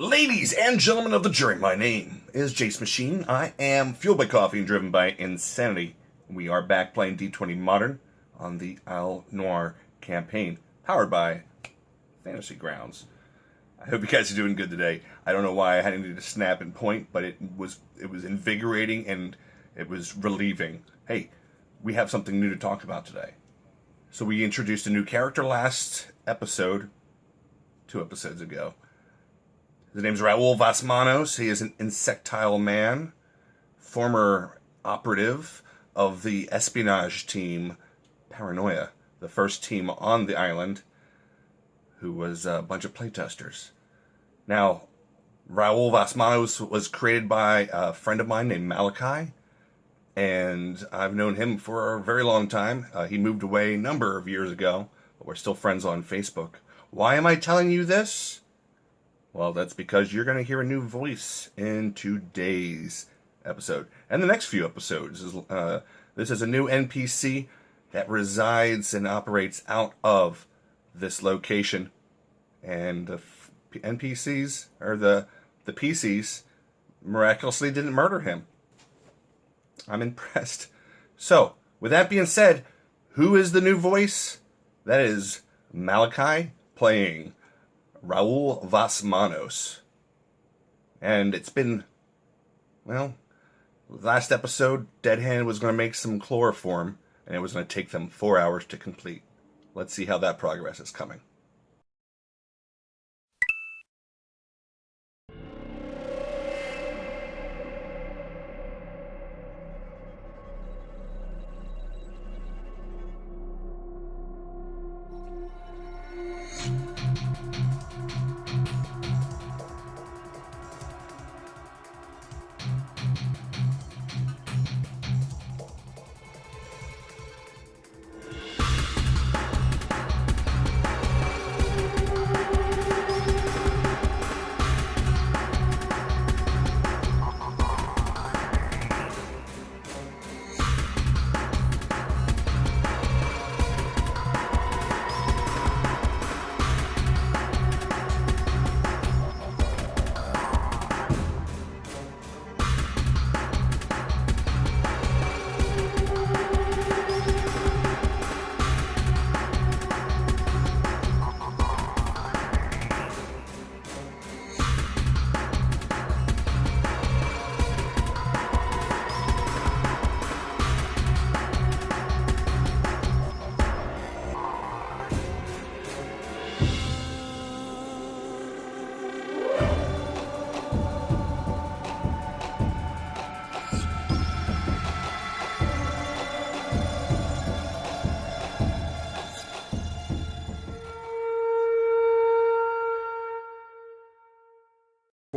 Ladies and gentlemen of the jury, my name is Jacemachine. I am fueled by coffee and driven by insanity. We are back playing D20 Modern on the Noir campaign, powered by Fantasy Grounds. I hope you guys are doing good today. I don't know why I had to snap and point, but it was invigorating and it was relieving. Hey, we have something new to talk about today. So we introduced a new character last episode, 2 episodes ago. His name's Raul Vasmanos. He is an insectile man, former operative of the espionage team Paranoia, the first team on the island, who was a bunch of playtesters. Now, Raul Vasmanos was created by a friend of mine named Plaaaay, and I've known him for a very long time. He moved away a number of years ago, but we're still friends on Facebook. Why am I telling you this? Well, that's because you're going to hear a new voice in today's episode. And the next few episodes. This is a new NPC that resides and operates out of this location. And the NPCs, or the PCs, miraculously didn't murder him. I'm impressed. So, with that being said, who is the new voice? That is Plaaaay playing Raul Vasmanos. And it's been, well, last episode, Dead Hand was going to make some chloroform, and it was going to take them 4 hours to complete. Let's see how that progress is coming.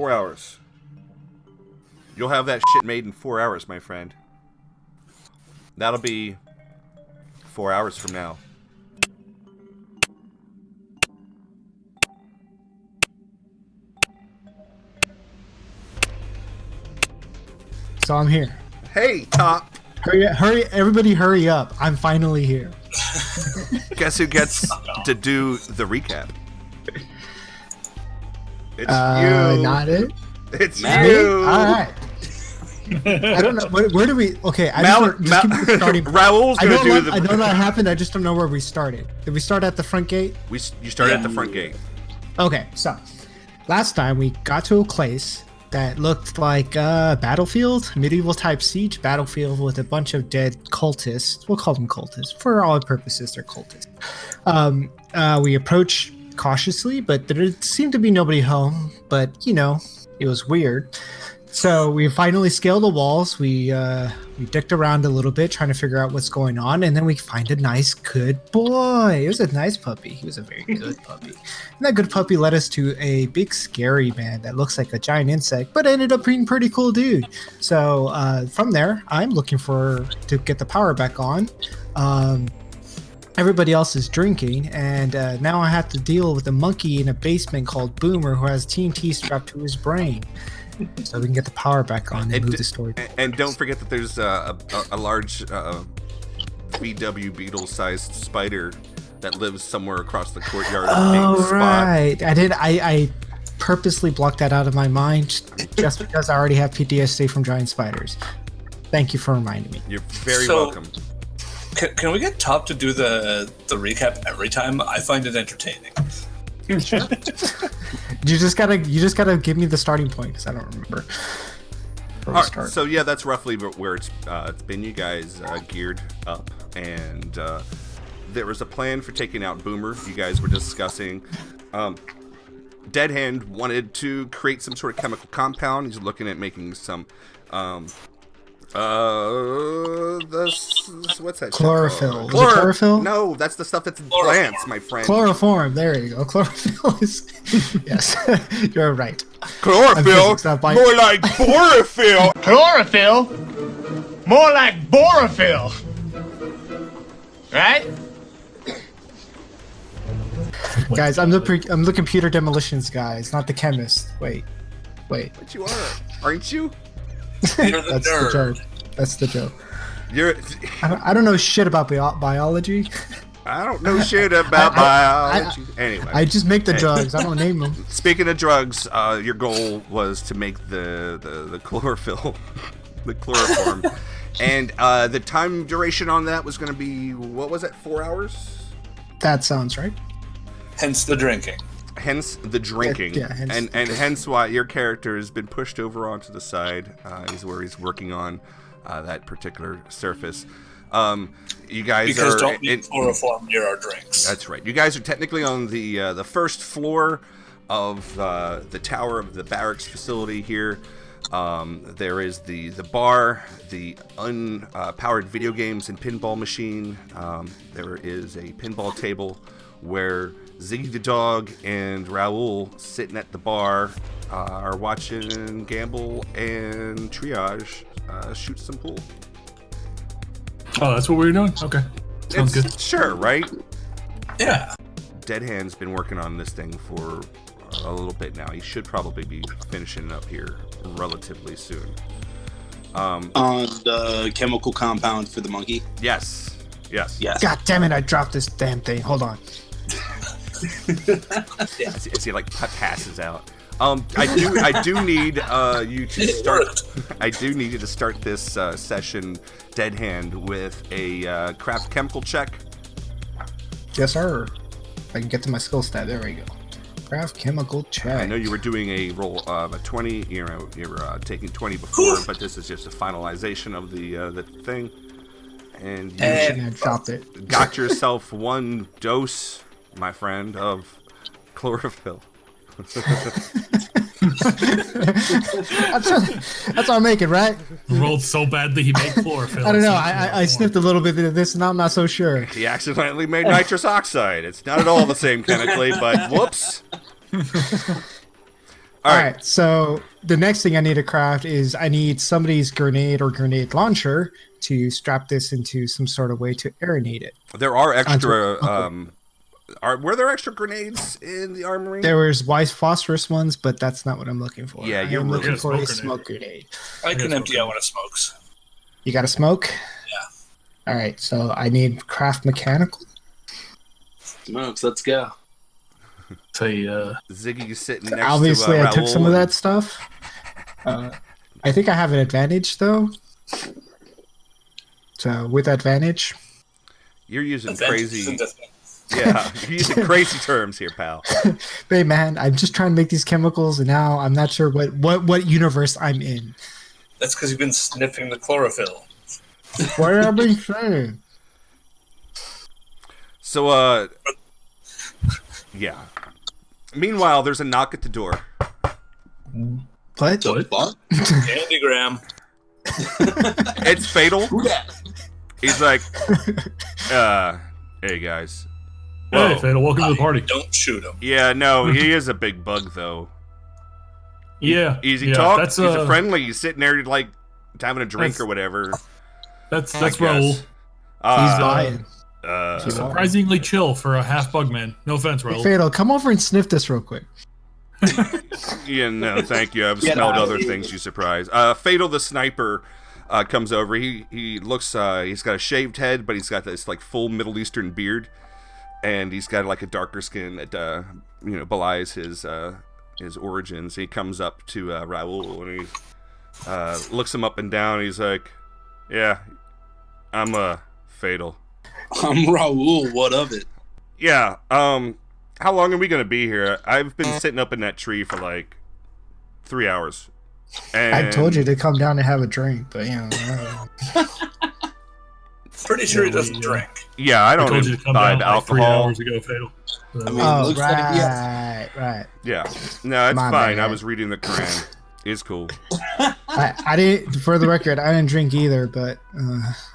Hours. You'll have that shit made in 4 hours, my friend. That'll be 4 hours from now. So I'm here. Hey, Top. Hurry, everybody hurry up. I'm finally here. Guess who gets to do the recap? It's you. Not it. It's Me? you. All right. I don't know. Where do we? Okay, just keep starting. Raul's going to do the. I know that happened. I just don't know where we started. Did we start at the front gate? You started at the front gate. Okay, so last time we got to a place that looked like a battlefield, medieval type siege battlefield with a bunch of dead cultists. We'll call them cultists for all purposes. They're cultists. We approached cautiously, but there seemed to be nobody home, but you know, it was weird. So we finally scaled the walls. We dicked around a little bit trying to figure out what's going on, and then we find a nice good boy. It was a nice puppy. He was a very good puppy. And that good puppy led us to a big scary man that looks like a giant insect, but ended up being pretty cool dude. So from there, I'm looking to get the power back on. Everybody else is drinking, and now I have to deal with a monkey in a basement called Boomer who has TNT strapped to his brain. So we can get the power back on and move the story. And don't forget that there's a large VW beetle-sized spider that lives somewhere across the courtyard of the Oh, spot. right. I purposely blocked that out of my mind just because I already have PTSD from giant spiders. Thank you for reminding me. You're very welcome. Can we get Top to do the recap every time? I find it entertaining. You just gotta give me the starting point because I don't remember. All right, so yeah, that's roughly where it's been. You guys geared up, and there was a plan for taking out Boomer. You guys were discussing. Dead Hand wanted to create some sort of chemical compound. He's looking at making some. What's that? Chlorophyll. Is it chlorophyll? No, that's the stuff that's in plants, my friend. Chloroform. There you go. Chlorophyll is. Yes, you're right. Chlorophyll. More like borophyll. Chlorophyll? More like borophyll. Right? Guys, I'm the computer demolitions guy. It's not the chemist. Wait. But you are, aren't you? You're the That's nerd. the joke. That's the joke. You're. I don't know shit about biology. I don't know shit about biology. Anyway, I just make the drugs. I don't name them. Speaking of drugs, your goal was to make the chlorophyll, the chloroform, and the time duration on that was going to be, what was it, 4 hours? That sounds right. Hence the drinking. Hence the drinking, hence why your character has been pushed over onto the side. Is where he's working on that particular surface. You guys don't need chloroform near our drinks. That's right. You guys are technically on the first floor of the tower of the barracks facility here. There is the bar, the unpowered video games and pinball machine. There is a pinball table where Ziggy the dog and Raoul, sitting at the bar, are watching Gamble and Triage shoot some pool. Oh, that's what we were doing? Okay. Sounds good. Sure, right? Yeah. Dead Hand's been working on this thing for a little bit now. He should probably be finishing it up here relatively soon. On the chemical compound for the monkey? Yes. God damn it! I dropped this damn thing. Hold on. As he like passes out. I do need you to start. I do need you to start this session, Dead Hand, with a craft chemical check. Yes, sir. I can get to my skill stat. There we go. Craft chemical check. I know you were doing a roll of a 20. You know, you were taking 20 before, but this is just a finalization of the thing. And you dropped it. Got yourself one dose, my friend, of chlorophyll. That's all I'm making, right? Rolled so badly he made chlorophyll. I don't know. I sniffed a little bit of this, and I'm not so sure. He accidentally made nitrous oxide. It's not at all the same chemically, but whoops. All right. So the next thing I need to craft is I need somebody's grenade or grenade launcher to strap this into some sort of way to aeronate it. There are extra. Were there extra grenades in the armory? There was white phosphorus ones, but that's not what I'm looking for. Yeah, you're looking for a smoke smoke grenade. I can empty out one of smokes. You got a smoke? Yeah. All right, so I need craft mechanical. Smokes, let's go. Say, Ziggy's sitting next Obviously, to I took some of that stuff. I think I have an advantage, though. So, with advantage... You're using Advantage crazy... isn't Yeah, you're using crazy terms here, pal. Hey, man, I'm just trying to make these chemicals, and now I'm not sure what universe I'm in. That's because you've been sniffing the chlorophyll. What have I been saying? So, yeah. Meanwhile, there's a knock at the door. What? The fuck? Candygram. It's Fatal. Who that? He's like, hey, guys. hey, Fatal, welcome to the party. Don't shoot him. Yeah, no, he is a big bug, though. Yeah. Easy yeah, talk. That's, He's a friendly. He's sitting there, like, having a drink or whatever. That's I Raoul. guess. He's buying. Surprisingly chill for a half bug man. No offense, Raoul. Fatal, come over and sniff this real quick. Yeah, no, thank you. I've Get smelled out of other here. things you surprise. Fatal the sniper comes over. He looks. He's got a shaved head, but he's got this like full Middle Eastern beard, and he's got like a darker skin that belies his his origins. He comes up to Raul and he looks him up and down. And he's like, "Yeah, I'm Fatal. I'm Raul. What of it? Yeah. How long are we gonna be here? I've been sitting up in that tree for like 3 hours. And I told you to come down and have a drink, but you know. Pretty sure he doesn't drink. Yeah, I don't told you to come imbibe down like 3 alcohol. hours ago, Fatal. I mean, Oh, looks like he has- right. Yeah, no, it's My fine. bad. I was reading the Quran. It's cool. I didn't. For the record, I didn't drink either, but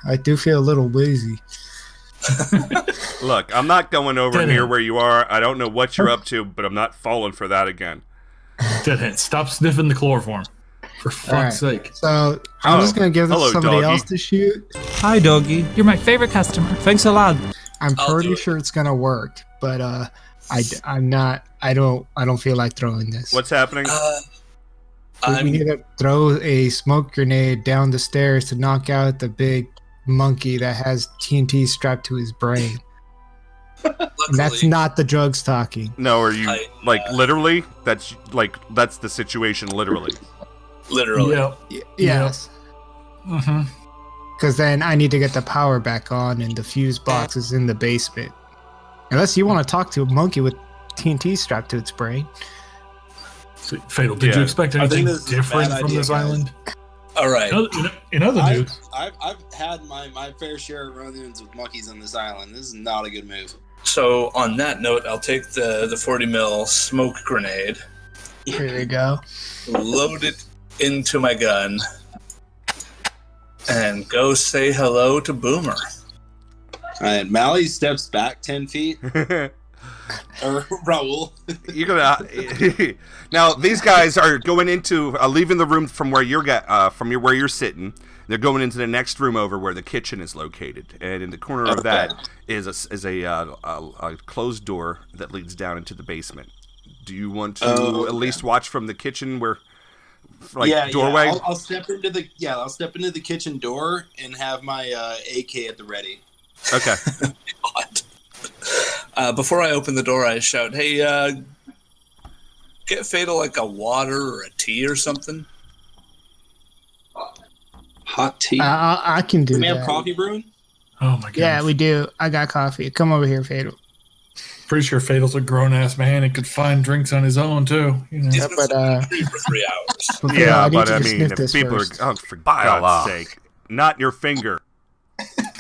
I do feel a little woozy. Look, I'm not going over Dead near end. where you are. I don't know what you're up to, but I'm not falling for that again. Deadhead, stop sniffing the chloroform. For fuck's sake. So I'm just gonna give this Hello, to somebody doggy. else to shoot. Hi, doggy. You're my favorite customer. Thanks a lot. I'm I'll pretty do it. sure it's gonna work, but I'm not. I don't feel like throwing this. What's happening? We need to throw a smoke grenade down the stairs to knock out the big monkey that has TNT strapped to his brain. Luckily, That's not the drugs talking. No, are you I- like literally? That's the situation, literally. literally. Yeah. Yes. Mm-hmm. Because then I need to get the power back on, and the fuse box is in the basement. Unless you want to talk to a monkey with TNT strapped to its brain. So, Fatal, did you Yeah. expect I think anything this is a different bad from idea, this guys. island? All right. In other news, I've had my fair share of run-ins with monkeys on this island. This is not a good move. So on that note, I'll take the 40 mil smoke grenade, Here you go. load it into my gun, and go say hello to Boomer. And Mally steps back 10 feet. Or Raul. You're gonna now. These guys are going into leaving the room from where where you're sitting. They're going into the next room over where the kitchen is located, and in the corner of that is a closed door that leads down into the basement. Do you want to at least watch from the kitchen where, doorway? Yeah. I'll step into the kitchen door and have my AK at the ready. Okay. Before I open the door, I shout, "Hey, get Fatal like a water or a tea or something." Hot tea. I can do Do we have that. coffee brewing? oh my god. Yeah, we do. I got coffee. Come over here, Fatal. Pretty sure Fatal's a grown ass man and could find drinks on his own too. You know. He's Yeah, been but, sitting in the tree for 3 hours. But Fatal, Yeah, I need but you I to mean, sniff if this people first. are, for God's sake, not your finger.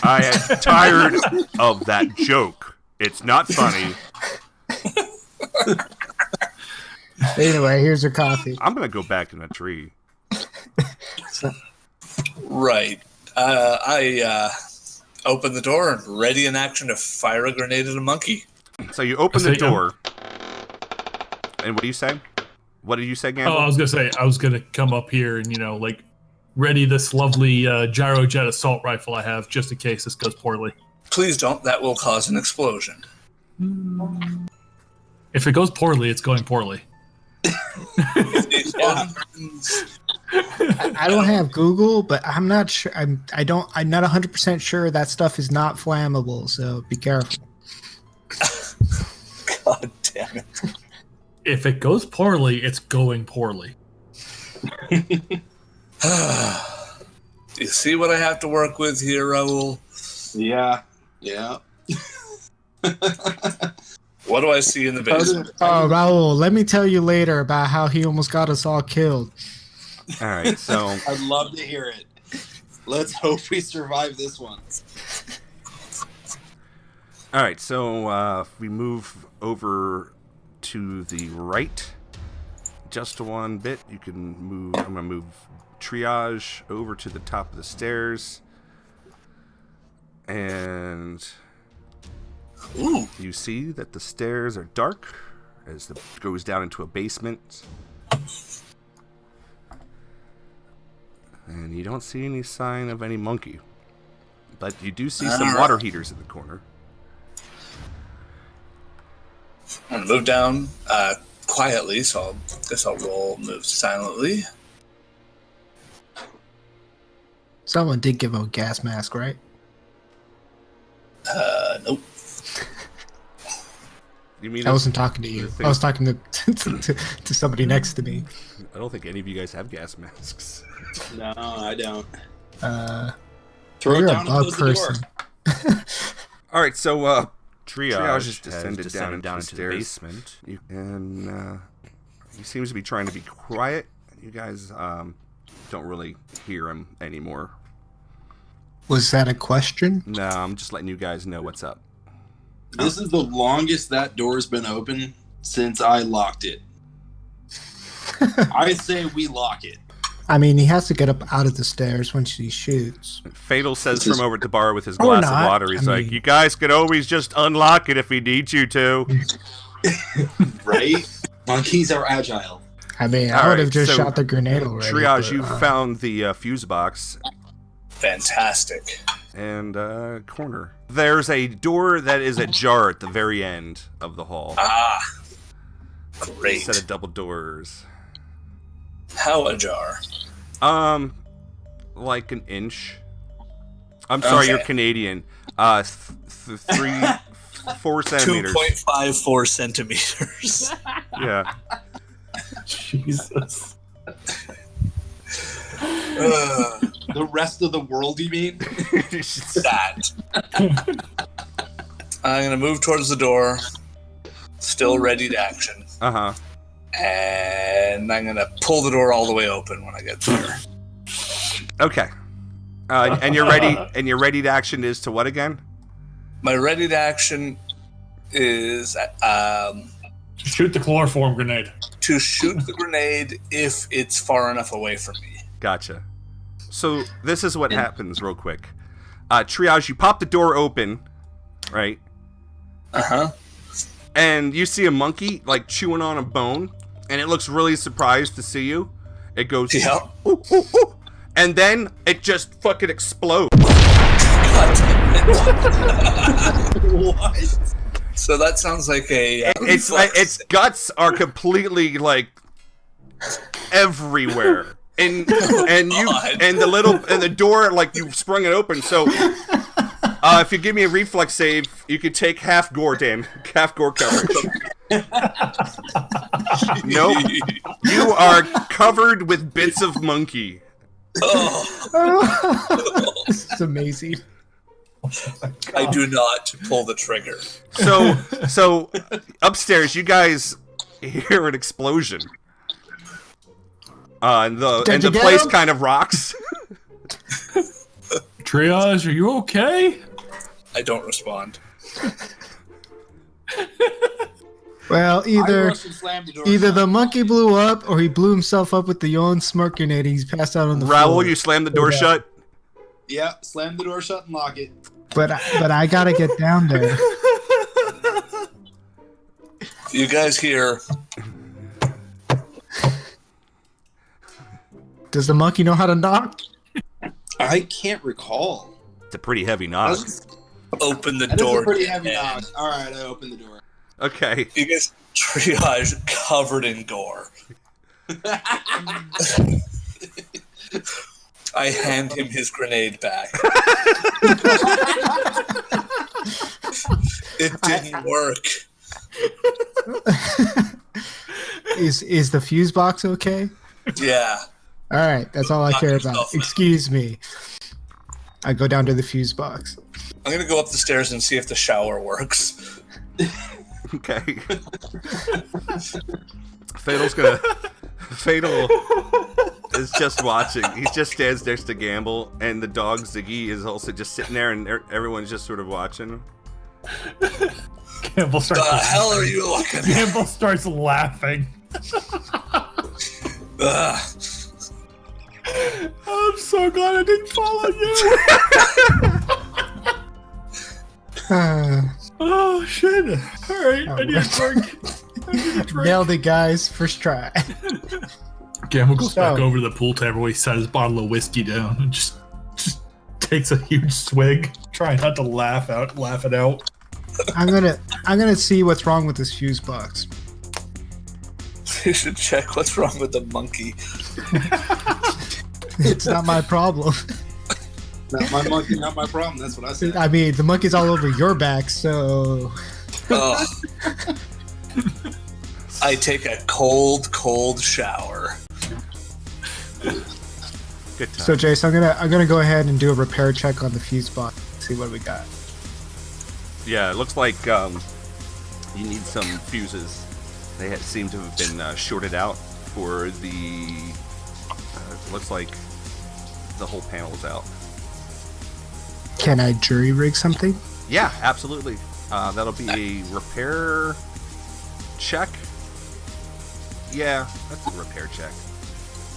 I am tired of that joke. It's not funny. Anyway, here's your coffee. I'm gonna go back in the tree. Right. I open the door and ready in action to fire a grenade at a monkey. So you open the So, yeah. door, and what do you say? What did you say, Gamble? Oh, I was gonna come up here and like ready this lovely gyrojet assault rifle I have just in case this goes poorly. Please don't. That will cause an explosion. If it goes poorly, it's going poorly. If the explosion happens, I don't have Google, but I'm not sure. I'm not 100% sure that stuff is not flammable. So be careful. God damn it. If it goes poorly, it's going poorly. You see what I have to work with here, Raul? Yeah. Yeah. What do I see in the basement? Oh, Raul, let me tell you later about how he almost got us all killed. All right, so I'd love to hear it. Let's hope we survive this one. if we move over to the right, just one bit, you can move. I'm gonna move triage over to the top of the stairs, and Ooh, you see that the stairs are dark as it goes down into a basement. And you don't see any sign of any monkey. But you do see some water heaters in the corner. I'm gonna move down quietly, so I'll roll move silently. Someone did give him a gas mask, right? Nope. You mean I wasn't talking to you. I was talking to somebody next to me. I don't think any of you guys have gas masks. No, I don't. You're it a down and bug close the door. person. All right, so Triage has descended down into the stairs. basement, and he seems to be trying to be quiet. You guys don't really hear him anymore. Was that a question? No, I'm just letting you guys know what's up. This is the longest that door's been open since I locked it. I say we lock it. I mean, he has to get up out of the stairs once he shoots. Fatal says from over at the bar with his Or glass not. of water. He's I like, mean- "You guys could always just unlock it if we need you to." Right? Monkeys are agile. I mean, All I would right, have just so shot the grenade already. Triage, but, you found the fuse box Fantastic. and corner. There's a door that is ajar at the very end of the hall. Ah, A great. set of double doors. How ajar? Like an inch. I'm sorry, Okay. you're Canadian. 4 centimeters. 2.54 centimeters. Yeah. Jesus. The rest of the world, you mean? That. I'm going to move towards the door, still ready to action. Uh-huh. And I'm going to pull the door all the way open when I get there. Okay. And you're ready. And your ready to action is to what again? My ready to action is Shoot the chloroform grenade. to shoot the grenade if it's far enough away from me. Gotcha. So this is what happens, real quick. Triage, you pop the door open, right? Uh-huh. And you see a monkey like chewing on a bone, and it looks really surprised to see you. It goes, Yeah. ooh, ooh, ooh, and then it just fucking explodes. God damn it. What? So that sounds like a... It's like its guts are completely like everywhere, and the door, like, you sprung it open. So if you give me a reflex save, you could take half gore coverage. Nope, you are covered with bits of monkey. This is amazing. I do not pull the trigger. So upstairs, you guys hear an explosion. And the you get place him? kind of rocks. Triage, are you okay? I don't respond. Well, I either rushed and slammed the door. the monkey blew up or he blew himself up with the own smoke grenade. He's passed out on the floor. Raoul, you slam the door Yeah. shut. Yeah, slam the door shut and lock it. But I gotta get down there. You guys hear... Does the monkey know how to knock? I can't recall. It's a pretty heavy knock. Open the That is door. a pretty heavy and knock. All right, I opened the door. Okay. You guys Triage covered in gore. I hand him his grenade back. It didn't work. Is the fuse box okay? Yeah. All right, that's all I Knock care yourself about. out. Excuse me. I go down to the fuse box. I'm gonna go up the stairs and see if the shower works. Okay. Fatal is just watching. He just stands next to Gamble, and the dog Ziggy is also just sitting there, and everyone's just sort of watching. Campbell starts. The hell are you looking at? Campbell starts laughing. Ugh. I'm so glad I didn't follow you. Oh shit! All right, I need a drink. Nailed it, guys. First try. Gamble goes So- back over to the pool table where he set his bottle of whiskey down and just takes a huge swig, trying not to laugh it out. I'm gonna see what's wrong with this fuse box. You should check what's wrong with the monkey. It's not my problem. Not my monkey, not my problem. That's what I said. I mean, the monkey's all over your back, so Ugh. I take a cold shower. Good time. So Jace, I'm gonna go ahead and do a repair check on the fuse box. See what we got. Yeah, it looks like you need some fuses. They seem to have been shorted out for the. Looks like the whole panel is out. Can I jury rig something? Yeah, absolutely. That'll be a repair check. Yeah, that's a repair check.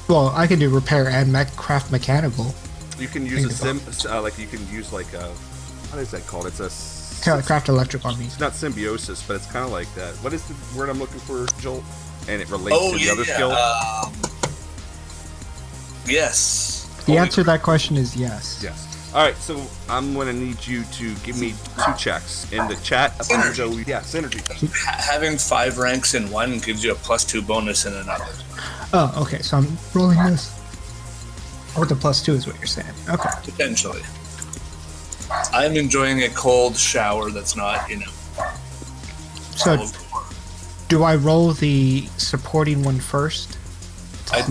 Well, I can do repair and craft mechanical. You can use you can use like a, what is that called? It's a Craft electric on me. It's not symbiosis, but it's kind of like that. What is the word I'm looking for, Joel? And it relates to the other skill. Yes. The answer to that question is yes. Yes. All right, so I'm going to need you to give me 2 checks in the chat. Synergy. Yeah, synergy. Having 5 ranks in one gives you a +2 bonus in another. Oh, okay. So I'm rolling this. With the +2 is what you're saying. Okay. Potentially. I'm enjoying a cold shower that's not, So, do I roll the supporting one first? I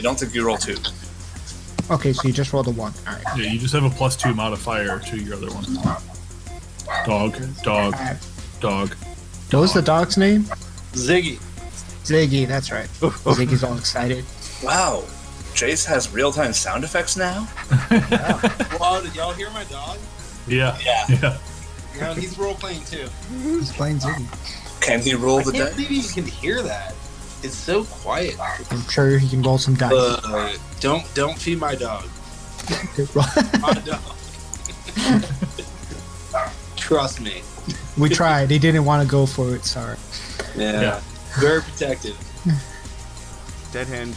don't think you roll 2. Okay, so you just rolled a 1. All right. Yeah, you just have a +2 modifier to your other one. Dog. What was the dog's name? Ziggy. Ziggy, that's right. Ziggy's all excited. Wow. Jace has real-time sound effects now? Well, did y'all hear my dog? Yeah. He's role playing too. He's playing Ziggy. Can he roll I the can't dice? believe you can hear that. It's so quiet. I'm sure he can roll some dice. Don't feed my dog. My dog. Trust me. We tried. He didn't want to go for it. Sorry. Yeah. Very protective. Dead Hand,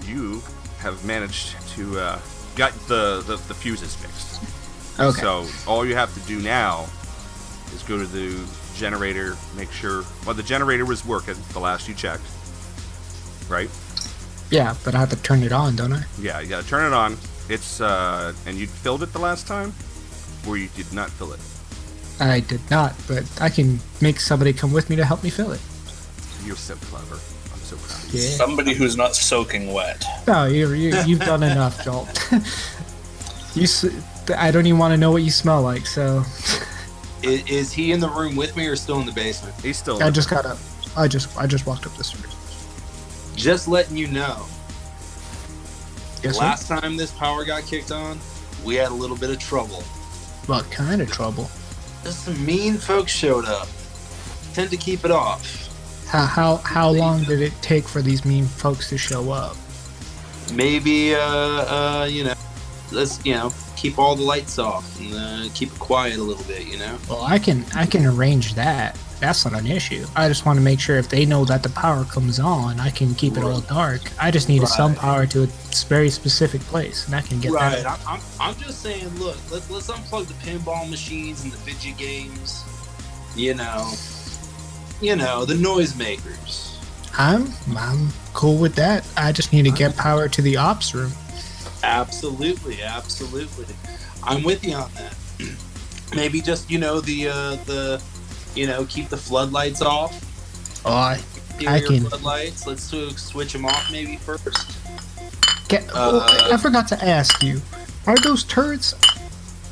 you have managed to got the fuses fixed. Okay. So all you have to do now is go to the generator, make sure. Well, the generator was working the last you checked, right? Yeah, but I have to turn it on, don't I? Yeah, you gotta turn it on. It's and you filled it the last time, or you did not fill it. I did not, but I can make somebody come with me to help me fill it. You're so clever. I'm so proud of you. Yeah. Somebody who's not soaking wet. No, you've done enough, Joel. I don't even want to know what you smell like, so. Is he in the room with me or still in the basement? He's still. I just walked up the stairs. Just letting you know. Yes, sir? Last time this power got kicked on, we had a little bit of trouble. What kind of trouble? Just some mean folks showed up. Tend to keep it off. How long did it take for these mean folks to show up? Maybe let's keep all the lights off and keep it quiet a little bit. Well, I can arrange that. That's not an issue. I just want to make sure if they know that the power comes on, I can keep it all dark. I just need some power to a very specific place, and I can get Right. that. I'm just saying. Look, let's unplug the pinball machines and the video games. The noisemakers. I'm cool with that. I just need to get power to the ops room. Absolutely. I'm with you on that. Maybe just keep the floodlights off. Oh, I Exterior can. floodlights. Let's switch them off maybe first. I forgot to ask you. Are those turrets?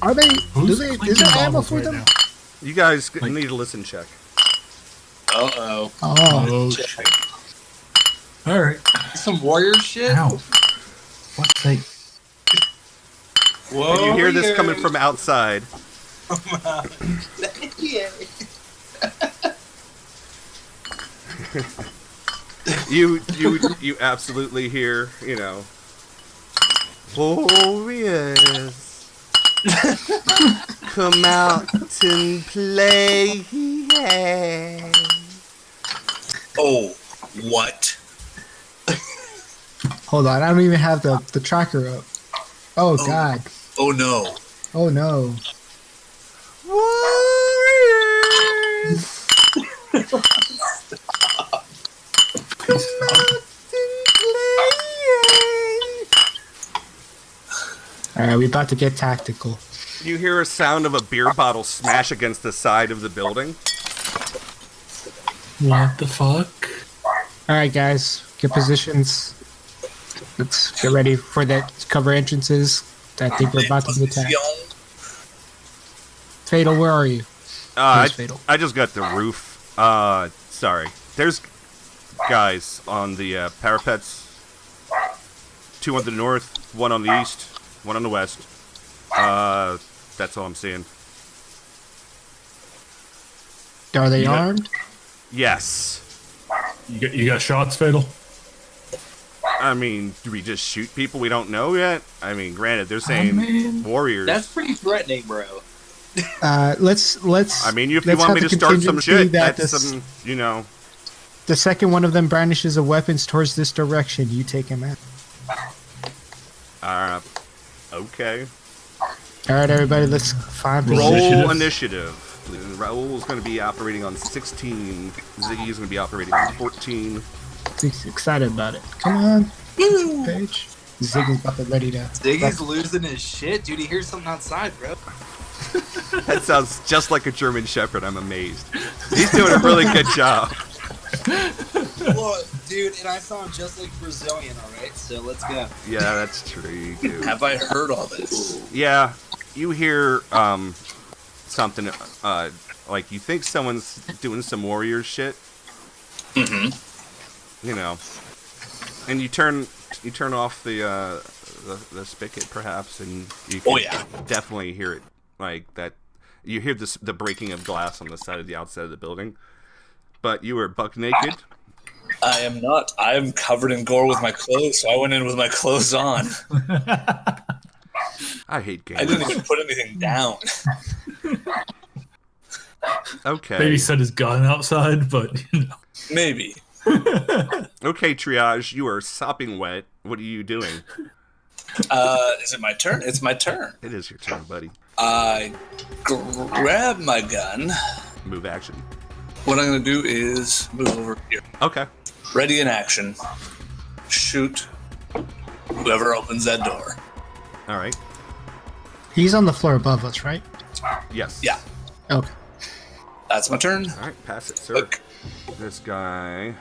Are they? Who's Is clinking there ammo bottles for right them? now? You guys need a listen check. Uh-oh. Oh, Check. All right. Some warrior shit. Ow. What's that? Whoa, And you hear this coming from outside. Yeah. You absolutely hear, warriors, come out and play. Oh, what? hold on. I don't even have the tracker up. Oh God. Oh no. Oh no. Warriors, come out and play. All right, we about to get tactical. You hear a sound of a beer bottle smash against the side of the building. What the fuck? All right, guys, get positions. Let's get ready for that cover entrances. I think we're about to be attacked. Fatal, where are you? Fatal. I just got the roof. Sorry. There's guys on the parapets. 2 on the north, 1 on the east, 1 on the west. That's all I'm seeing. Are they armed? Yes. You got shots, Fatal? I mean, do we just shoot people we don't know yet? I mean, granted, they're saying warriors. That's pretty threatening, bro. Let's. I mean, if you want me to start some shit, that's some, you know. The second one of them brandishes a weapon towards this direction, you take him out. Okay. All right, everybody, let's find roll initiative. Raul is going to be operating on 16. Ziggy is going to be operating on 14. He's excited about it. Come on, Paige. Ziggy's about to ready to. Ziggy's losing his shit, dude. He hears something outside, bro. That sounds just like a German Shepherd. I'm amazed. He's doing a really good job. Well, dude, and I saw him just like Brazilian, alright? So let's go. Yeah, that's true. You do. Have I heard all this? Yeah, you hear something like you think someone's doing some warrior shit. Mm-hmm. You know, and you turn off the spigot perhaps, and you can definitely hear it like that. You hear the breaking of glass on the side of the outside of the building. But you were buck naked. I am not. I am covered in gore with my clothes, so I went in with my clothes on. I hate games. I didn't even put anything down. Okay. Maybe set his gun outside, but you know. Maybe. Okay, Triage, you are sopping wet. What are you doing? Is it my turn? It's my turn. It is your turn, buddy. I grab my gun. Move action. What I'm going to do is move over here. Okay. Ready in action. Shoot whoever opens that door. All right. He's on the floor above us, right? Yes. Yeah. Okay. That's my turn. All right, pass it, sir. Look. This guy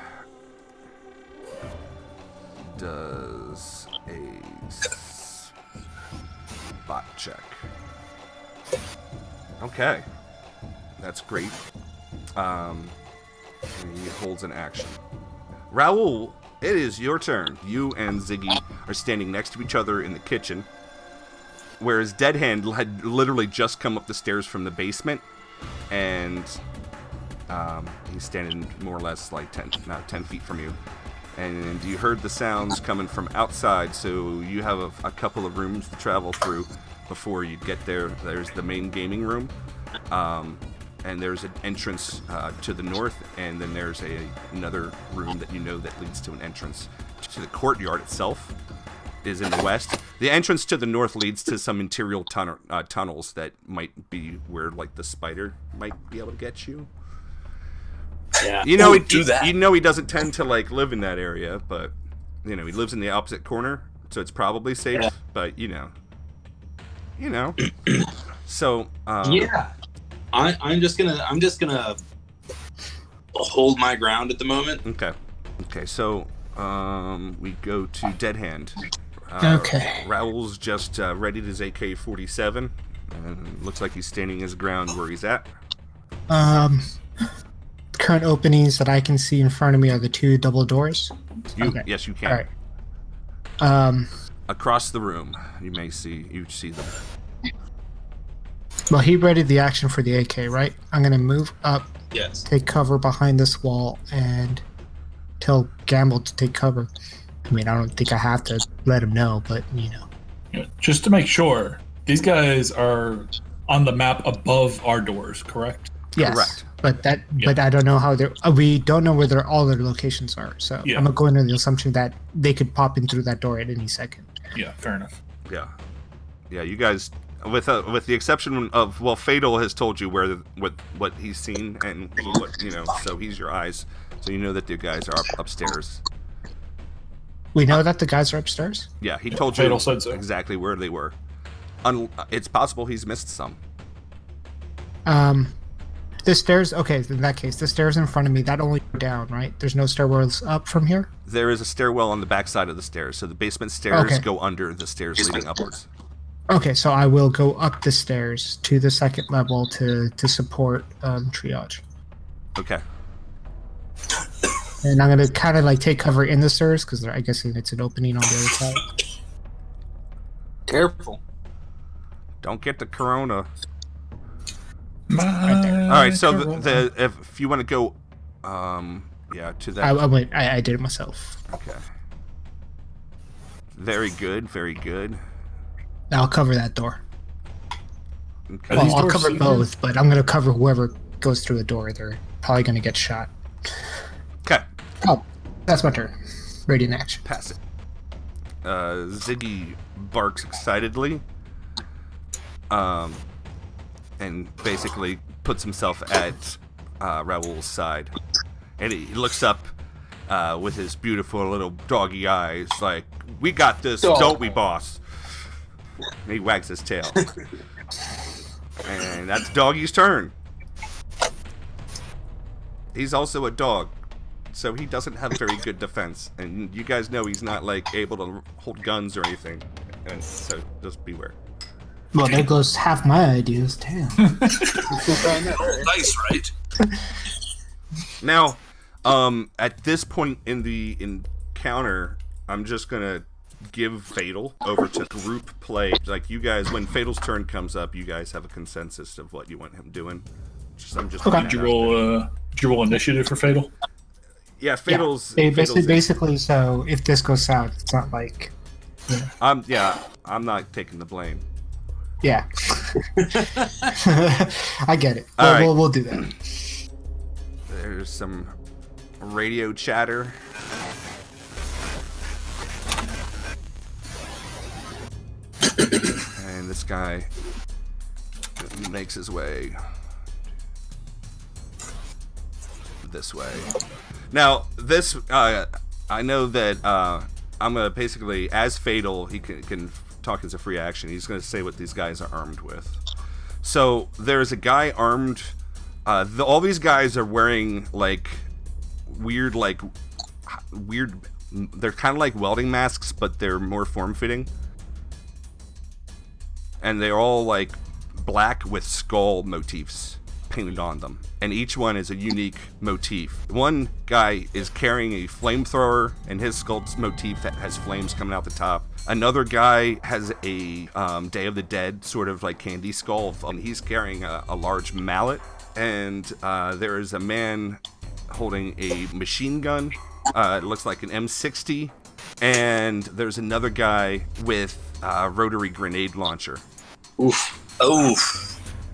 does a spot check. Okay. That's great. And he holds an action. Raul, it is your turn. You and Ziggy are standing next to each other in the kitchen, whereas Dead Hand had literally just come up the stairs from the basement, and he's standing more or less like 10 feet from you. And you heard the sounds coming from outside, so you have a couple of rooms to travel through before you get there. There's the main gaming room. And there's an entrance to the north, and then there's another room that you know that leads to an entrance to the courtyard itself. Is in the west. The entrance to the north leads to some interior tunnels that might be where like the spider might be able to get you. Yeah, you know, do that. You know he doesn't tend to like live in that area, but you know he lives in the opposite corner, so it's probably safe. Yeah. But you know. So yeah. I'm just gonna hold my ground at the moment. Okay. So we go to Dead Hand. Okay. Raul's just readied his AK-47, and looks like he's standing his ground where he's at. Current openings that I can see in front of me are the 2 double doors. Yes, you can. All right. Across the room, you see them. Well, he readied the action for the AK, right? I'm gonna move up. Yes. Take cover behind this wall and tell Gamble to take cover. I mean, I don't think I have to let him know, but you know. Yeah, just to make sure, these guys are on the map above our doors, correct? Yes. Correct. But I don't know how they're. We don't know where all their locations are. So I'm gonna go into the assumption that they could pop in through that door at any second. Yeah, fair enough. Yeah. You guys, with the exception of Fatal has told you what he's seen and what so he's your eyes, so you know that the guys are upstairs. We know that the guys are upstairs? Yeah, he told you Fatal said so. Exactly where they were. It's possible he's missed some. The stairs. Okay, in that case, the stairs in front of me that only go down, right? There's no stairwells up from here. There is a stairwell on the back side of the stairs, so the basement stairs Okay. go under the stairs leading upwards. Okay, so I will go up the stairs to the second level to support triage, Okay. and I'm gonna kind of like take cover in the stairs because I guess it's an opening on the other side. Careful. Don't get the corona. Right there. All right, so if you want to go, to that. I did it myself. Okay. Very good, very good. I'll cover that door. Okay. Well, these I'll doors cover sealed? both, but I'm gonna cover whoever goes through the door. They're probably gonna get shot. Okay. Oh, that's my turn. Ready in action. Pass it. Ziggy barks excitedly, and basically puts himself at Raoul's side, and he looks up with his beautiful little doggy eyes, like, "We got this, don't we, boss?" And he wags his tail, and that's Doggy's turn. He's also a dog, so he doesn't have very good defense, and you guys know he's not like able to hold guns or anything, and so just beware. Well, there goes half my ideas. Damn. Nice, right? Now, at this point in the encounter, I'm just gonna give Fatal over to group play. Like, you guys, when Fatal's turn comes up, you guys have a consensus of what you want him doing. I'm just Okay. Did you roll initiative for Fatal? Yeah, Fatal's. Yeah, Fatal's basically, so if this goes south, it's not like. I'm not taking the blame. Yeah. I get it. All right. We'll do that. There's some radio chatter. And this guy makes his way this way. Now, this, I know that I'm going to basically, as Fatal, he can talk as a free action. He's going to say what these guys are armed with. So, there's a guy armed. All these guys are wearing, like, weird, they're kind of like welding masks, but they're more form-fitting. And they're all, like, black with skull motifs painted on them. And each one is a unique motif. One guy is carrying a flamethrower, and his skull motif has flames coming out the top. Another guy has a Day of the Dead sort of like candy skull. He's carrying a large mallet. And there is a man holding a machine gun. It looks like an M60. And there's another guy with a rotary grenade launcher. Oof. Oof.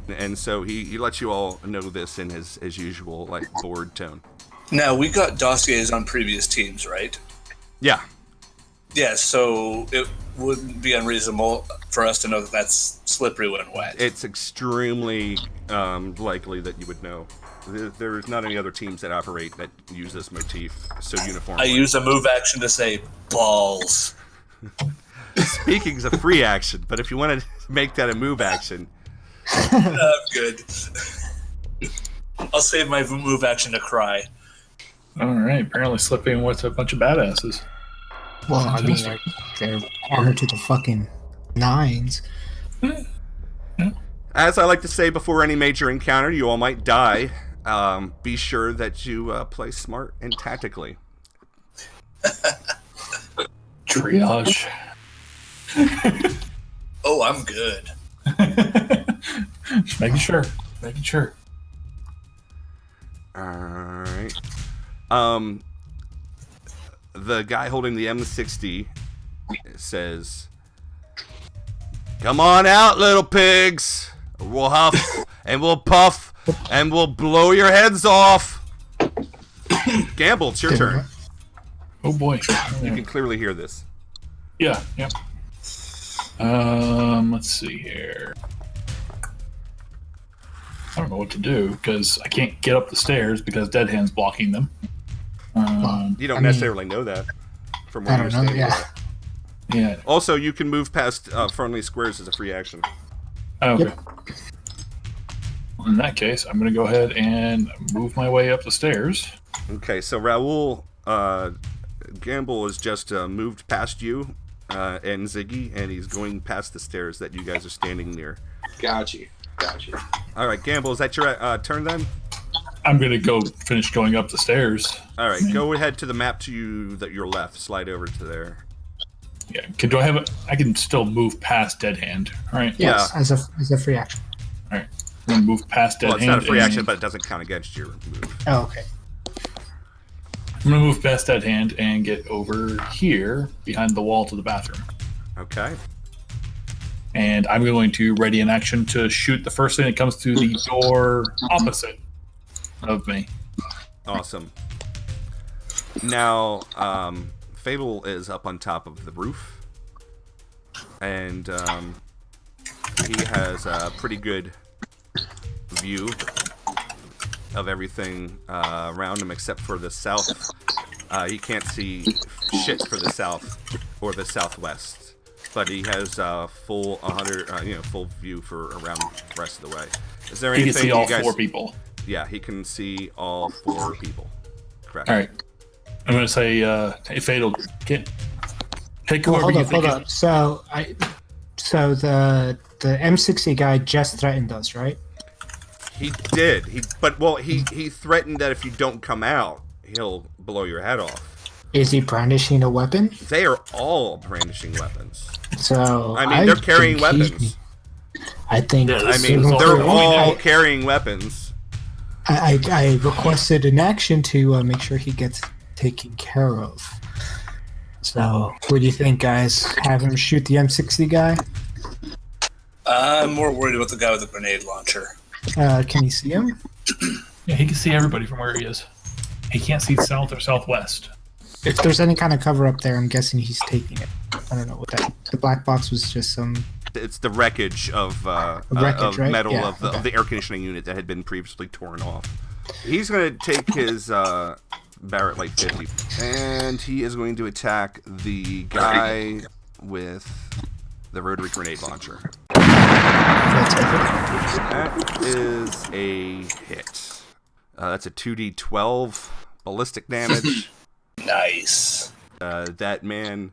And so he lets you all know this in his usual, like, bored tone. Now, we got dossiers on previous teams, right? Yeah. Yeah, so it wouldn't be unreasonable for us to know that that's slippery when wet. It's extremely likely that you would know. There's not any other teams that operate that use this motif so uniformly. I use a move action to say, balls. Speaking is a free action, but if you want to make that a move action... Good. I'll save my move action to cry. All right, apparently slipping with a bunch of badasses. Well, I mean, they're armored to the fucking nines. As I like to say before any major encounter, you all might die. Be sure that you play smart and tactically. Triage. Oh, I'm good. Just making sure. Making sure. Alright. The guy holding the M60 says, "Come on out, little pigs. We'll huff and we'll puff and we'll blow your heads off." Gamble, it's your turn. Oh boy. You can clearly hear this. Yeah, yep. Let's see here. I don't know what to do because I can't get up the stairs because Dead Hand's blocking them. You don't necessarily know that from where I you're don't know. standing. Yeah. Yeah. Also, you can move past friendly squares as a free action. Okay. Yep. Well, in that case, I'm going to go ahead and move my way up the stairs. Okay, so Raoul, Gamble has just moved past you and Ziggy, and he's going past the stairs that you guys are standing near. Got you. All right, Gamble, is that your turn then? I'm going to go finish going up the stairs. All right, go ahead to the map to your left. Slide over to there. Yeah. Do I have I can still move past Dead Hand, right? Yes, Yeah. as a free action. All right. I'm going to move past Dead Well, it's Hand. not a free and- action, but it doesn't count against your move. Oh, okay. I'm going to move past Dead Hand and get over here behind the wall to the bathroom. Okay. And I'm going to ready an action to shoot the first thing that comes through the door opposite of me. Awesome. Now, Fable is up on top of the roof, and he has a pretty good view of everything around him except for the south. He can't see shit for the south or the southwest, but he has full 100, full view for around the rest of the way. Is there He anything can see all you guys? 4 people. Yeah, he can see all 4 people. Correct. All right. I'm going to say, hey, Fatal, pick Well, whoever hold you up. think. So the M60 guy just threatened us, right? He did. He threatened that if you don't come out, he'll blow your head off. Is he brandishing a weapon? They are all brandishing weapons. So I mean, they're carrying think weapons. I think. I mean, they're all carrying weapons. I requested an action to make sure he gets taken care of. So, what do you think, guys? Have him shoot the M60 guy? I'm more worried about the guy with the grenade launcher. Can you see him? Yeah, he can see everybody from where he is. He can't see south or southwest. If there's any kind of cover up there, I'm guessing he's taking it. I don't know what that. The black box was just some. It's the wreckage of Wreckage, right? metal Yeah, of the air conditioning unit that had been previously torn off. He's going to take his Barrett Light 50, and he is going to attack the guy with the rotary grenade launcher. That is a hit. That's a 2d12 ballistic damage. Nice. That man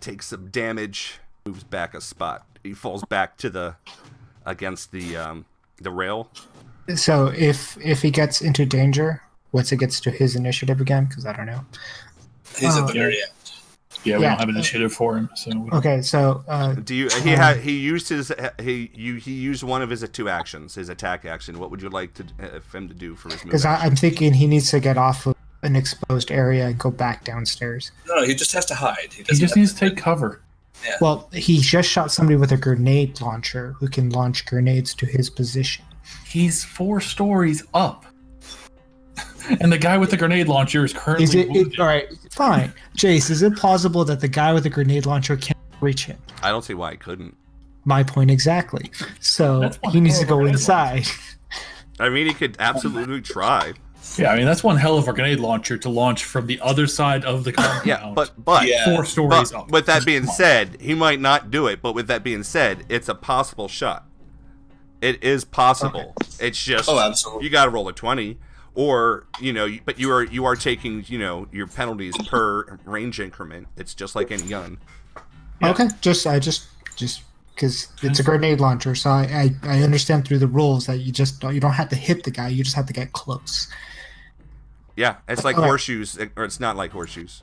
takes some damage, moves back a spot. He falls back to against the rail. So if he gets into danger, once it gets to his initiative again, because I don't know. He's at the very end. Yeah, we Yeah. don't have initiative for him. So Okay, so Do you? He used one of his 2 actions, his attack action. What would you like for him to do for his move? because I'm thinking he needs to get off of an exposed area and go back downstairs. No, he just has to hide. he just needs to take cover. Well, he just shot somebody with a grenade launcher who can launch grenades to his position. He's 4 stories up. And the guy with the grenade launcher is currently Is it wounded. all right? Fine, Jace. Is it plausible that the guy with the grenade launcher can't reach him? I don't see why he couldn't. My point exactly. So That's one he needs to hell of a go grenade inside. I mean, he could absolutely try. Yeah, I mean, that's one hell of a grenade launcher to launch from the other side of the compound. Yeah, but Yeah. 4 stories up. with that being said, he might not do it. But with that being said, it's a possible shot. It is possible. It's just absolutely. you got to roll a 20, or but you are taking your penalties per range increment. It's just like any gun. Yeah. Okay, just because it's a grenade launcher, so I understand through the rules that you don't have to hit the guy, you just have to get close. Yeah, it's like Alright. horseshoes, or it's not like horseshoes.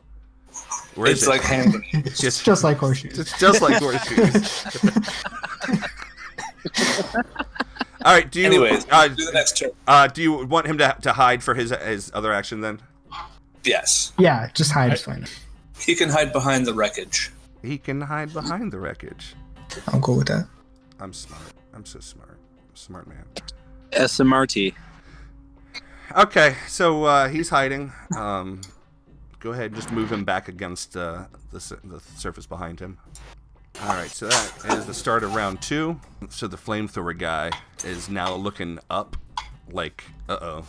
Where is It's it? like hand grenades. It's Just like horseshoes. It's just like horseshoes. All right. Do you? Anyways, do the next turn. Do you want him to hide for his other action then? Yes. Yeah, just hide is fine. He can hide behind the wreckage. He can hide behind the wreckage. I'll go with that. I'm smart. I'm so smart. I'm a smart man. SMRT. Okay, so he's hiding. Go ahead and just move him back against the surface behind him. All right, so that is the start of round 2. So the flamethrower guy is now looking up, like, uh-oh.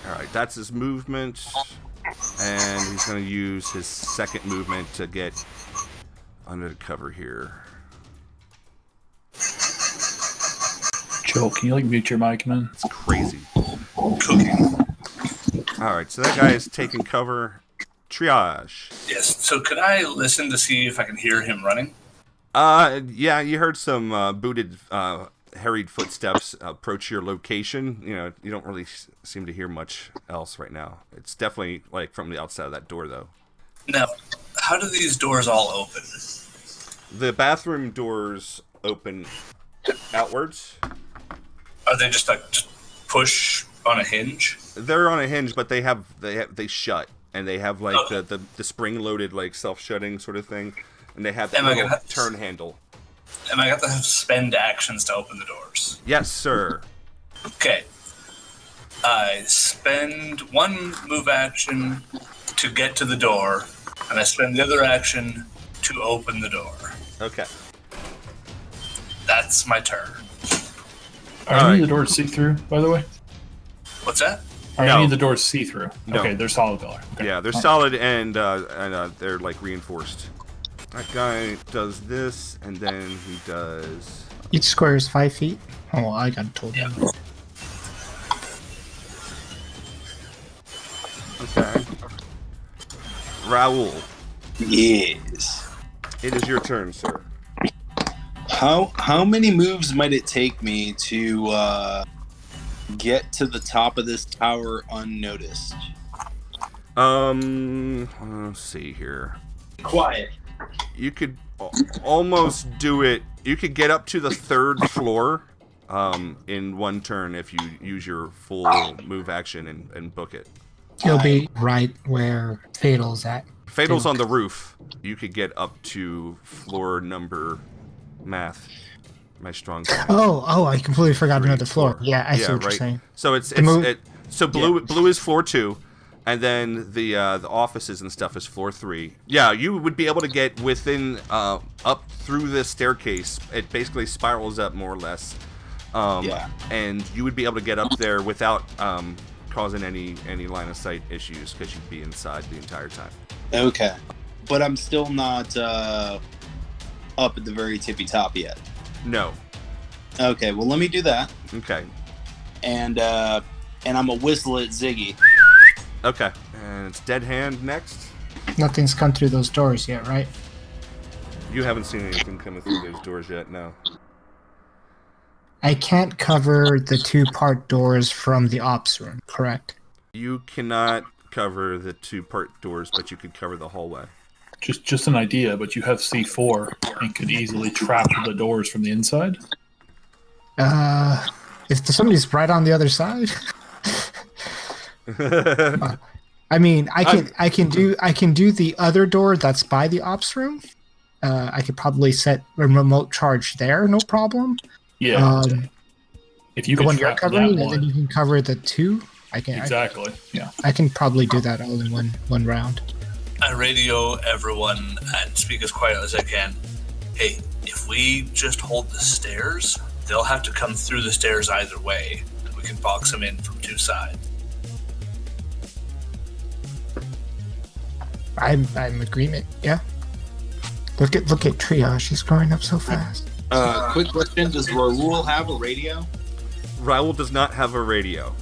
Alright, that's his movement. And he's going to use his second movement to get under the cover here. Joel, can you mute your mic, man? It's crazy. Cooking. Alright, so that guy is taking cover. Triage. Yes. So could I listen to see if I can hear him running? Yeah, you heard some booted, harried footsteps approach your location. You don't really seem to hear much else right now. It's definitely from the outside of that door, though. Now, how do these doors all open? The bathroom doors open outwards. Are they just push on a hinge? They're on a hinge, but they shut, and they have the spring-loaded self-shutting sort of thing, and they have that little turn handle. Am I going to have to spend actions to open the doors? Yes, sir. Okay. I spend one move action to get to the door, and I spend the other action to open the door. Okay. That's my turn. Are any of the doors see-through, by the way? What's that? Are any of the doors see-through? No. Okay, they're solid color. Okay. Yeah, they're solid and they're reinforced. That guy does this, and then he does... Each square is 5 feet. Oh, I got told you. Okay. Raul. Yes. It is your turn, sir. How many moves might it take me to get to the top of this tower unnoticed? Let's see here. Quiet. You could almost do it. You could get up to the 3rd floor in one turn if you use your full move action and book it. You'll be right where Fatal's at. Fatal's on the roof. You could get up to floor number math. My strong point. Oh, I completely forgot another floor. Yeah, I see what you're right. saying. So blue is floor 2. And then the offices and stuff is floor 3. Yeah, you would be able to get within up through this staircase. It basically spirals up more or less. And you would be able to get up there without causing any line of sight issues because you'd be inside the entire time. Okay, but I'm still not up at the very tippy top yet. No. Okay, well let me do that. Okay. And I'm gonna whistle at Ziggy. Okay, and it's Dead Hand next. Nothing's come through those doors yet, right? You haven't seen anything coming through those doors yet, no. I can't cover the 2-part doors from the ops room, correct? You cannot cover the 2-part doors, but you could cover the hallway. Just an idea, but you have C4 and could easily trap the doors from the inside. If somebody's right on the other side. I mean, I can do the other door that's by the ops room. I could probably set a remote charge there, no problem. Yeah. If you the can one you're trap covering, that and then you can cover the 2. Exactly. Yeah. I can probably do that all in one round. I radio everyone and speak as quiet as I can. Hey, if we just hold the stairs, they'll have to come through the stairs either way. We can box them in from 2 sides. I'm in agreement. Yeah. Look at Triage. He's growing up so fast. Quick question: does Raul have a radio? Raul does not have a radio.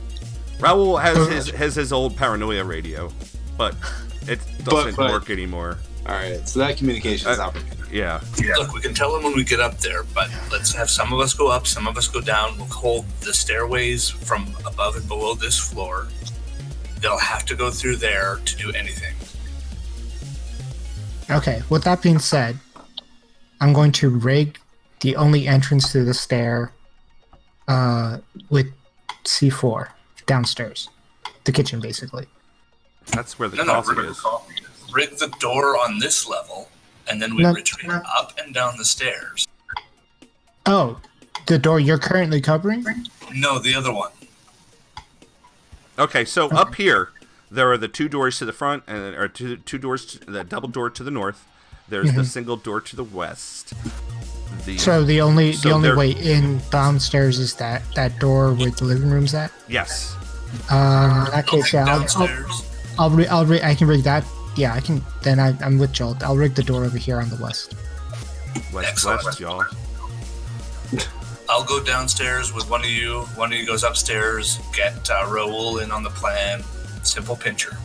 Raul has his old paranoia radio, but it doesn't work anymore. All right, so that communication is out. Yeah. Look, we can tell them when we get up there, but let's have some of us go up, some of us go down. We'll hold the stairways from above and below this floor. They'll have to go through there to do anything. Okay, with that being said, I'm going to rig the only entrance to the stair with C4 downstairs. The kitchen, basically. That's where the coffee is. Rig the door on this level, and then we retreat up and down the stairs. Oh, the door you're currently covering? No, the other one. Okay, so up here, there are the 2 doors to the front, or two doors, the double door to the north. There's the single door to the west. So the only way in downstairs is that door where the living room's at? Yes. In that case, yeah, Downstairs. I can rig that. Yeah, I can. Then I'm with Jolt. I'll rig the door over here on the west. West, y'all. I'll go downstairs with one of you. One of you goes upstairs. Get Raoul in on the plan. Simple pincher.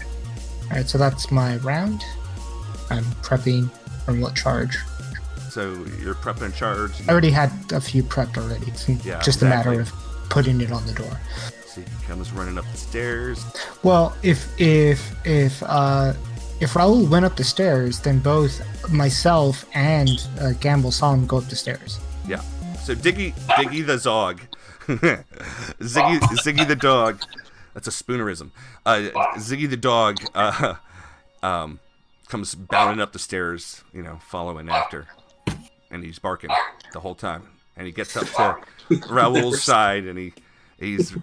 All right, so that's my round. I'm prepping from what charge. So you're prepping charge. I already had a few prepped already. It's just a matter of putting it on the door. So he comes running up the stairs. Well, if Raoul went up the stairs, then both myself and Gamble saw him go up the stairs. Yeah. So Diggy the Zog, Ziggy the dog. That's a spoonerism. Ziggy the dog comes bounding up the stairs, following after, and he's barking the whole time. And he gets up to Raoul's side, and he's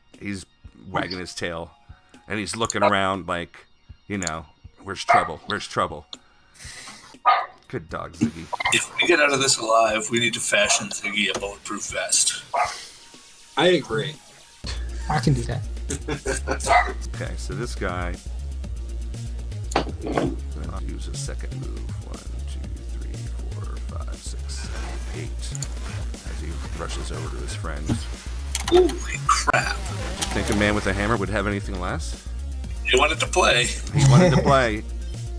wagging his tail, and he's looking around like, where's trouble? Where's trouble? Good dog, Ziggy. If we get out of this alive, we need to fashion Ziggy a bulletproof vest. I agree. I can do that. Okay, so this guy. I'll use a second move. 1, 2, 3, 4, 5, 6, 7, 8. As he rushes over to his friend. Holy crap. Do you think a man with a hammer would have anything less? He wanted to play. He wanted to play.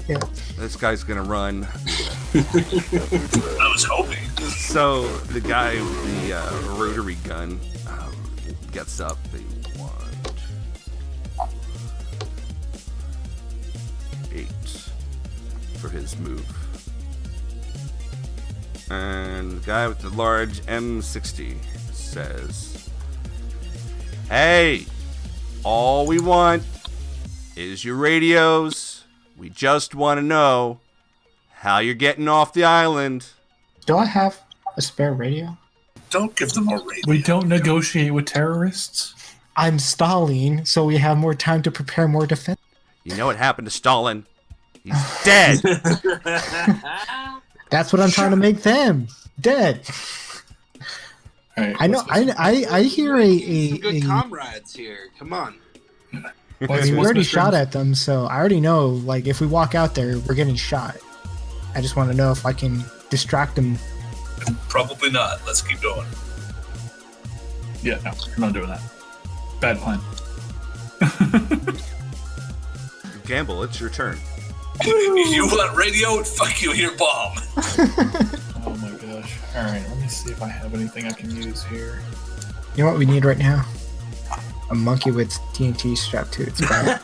Yeah. This guy's gonna run. I was hoping. So the guy with the rotary gun gets up. 8 for his move. And the guy with the large M60 says, "Hey, all we want is your radios. We just want to know how you're getting off the island." Do I have a spare radio? Don't give them a radio. We don't negotiate with terrorists. I'm stalling, so we have more time to prepare more defense. You know what happened to Stalin? He's dead. That's what I'm trying to make them dead. Right, I know. I hear Good comrades here. Come on. we already shot at them, so I already know. Like, if we walk out there, we're getting shot. I just want to know if I can distract them. Probably not. Let's keep going. Yeah, no, we're not doing that. Bad plan. Gamble, it's your turn. You want radio? Fuck you, here, bomb. Oh my gosh. Alright, let me see if I have anything I can use here. You know what we need right now? A monkey with TNT strapped to its back.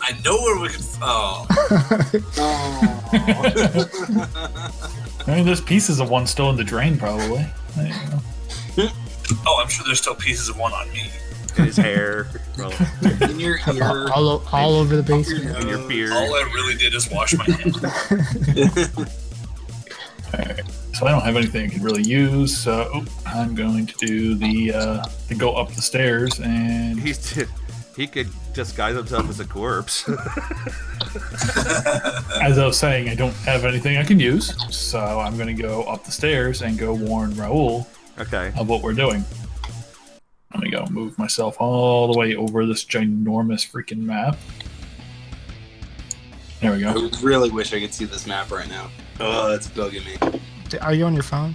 I know where we can. Oh. I mean, there's pieces of one still in the drain, probably. Oh, I'm sure there's still pieces of one on me. In his hair. Well, In your ear. all over the basement. in your beard. All I really did is wash my hands. Alright, so I don't have anything I can really use, so I'm going to do the go up the stairs and... He could disguise himself as a corpse. As I was saying, I don't have anything I can use, so I'm going to go up the stairs and go warn Raoul Okay. of what we're doing. Let me go move myself all the way over this ginormous freaking map. There we I go. really wish I could see this map right now. Oh, that's bugging me. Are you on your phone?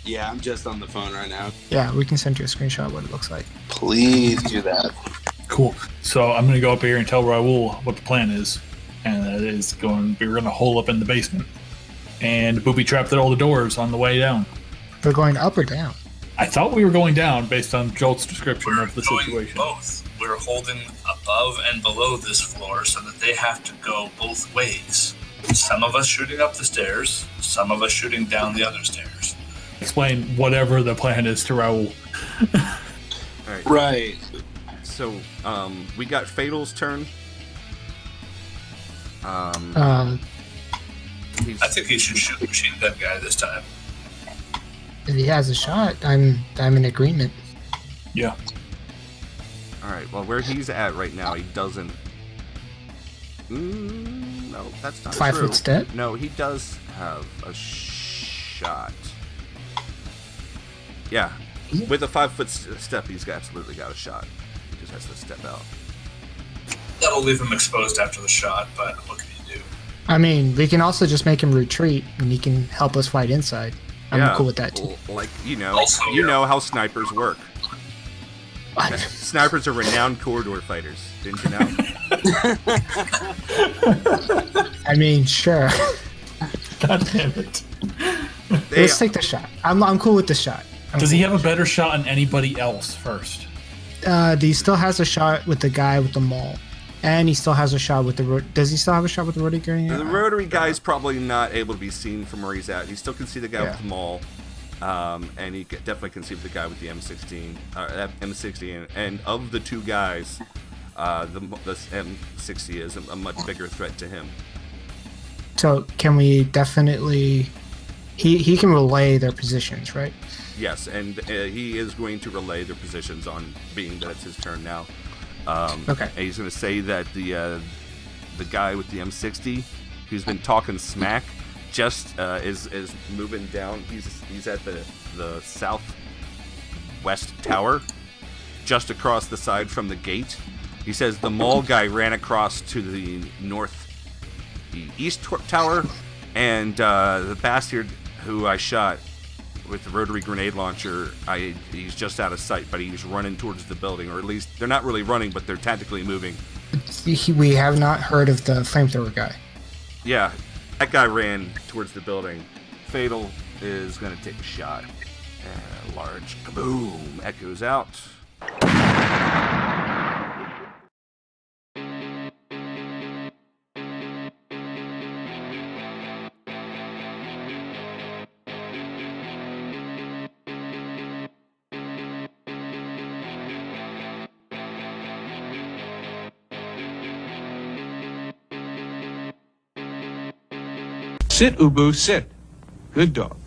Yeah, I'm just on the phone right now. Yeah, we can send you a screenshot of what it looks like. Please do that. Cool. So I'm going to go up here and tell Raoul what the plan is. And that is we're going to hole up in the basement and booby trap all the doors on the way down. We're going up or down? I thought we were going down based on Jolt's description of the Going situation. both. We're holding above and below this floor so that they have to go both ways. Some of us shooting up the stairs, some of us shooting down the other stairs. Explain whatever the plan is to Raoul. All right. Right. So, we got Fatal's turn. Uh, He's, I think he should shoot the machine gun guy this time. if he has a shot, I'm in agreement. Yeah. all right. Well, where he's at right now, he doesn't. No, that's not 5 true. foot step? No, he does have a shot. Yeah, with a 5-foot step, he's absolutely got a shot. He just has to step out. That'll leave him exposed after the shot, but what can you do? I mean, we can also just make him retreat, and he can help us fight inside. I'm cool with that too. Like, you know how snipers work. Snipers are renowned corridor fighters. Didn't you know? I mean, sure. God damn it. Let's take the shot. I'm cool with the shot. Does he have a better shot than anybody else first? He still has a shot with the guy with the maul. And he still has a shot with the... Does he still have a shot with the rotary guy? The rotary guy's probably not able to be seen from where he's at. He still can see the guy with the maul. And he definitely can see the guy with the M16. M60. And of the two guys, the M60 is a much bigger threat to him. So can we definitely... He can relay their positions, right? Yes, and he is going to relay their positions on being that it's his turn now. Okay. And he's going to say that the guy with the M60, who's been talking smack, just is moving down. He's at the southwest tower, just across the side from the gate. He says the mall guy ran across to the northeast tower, and the bastard who I shot with the rotary grenade launcher, he's just out of sight, but he's running towards the building, or at least they're not really running, but they're tactically moving. We have not heard of the flamethrower guy. Yeah, that guy ran towards the building. Fatal is going to take a shot. And a large kaboom echoes out. Sit, Ubu, sit. Good dog.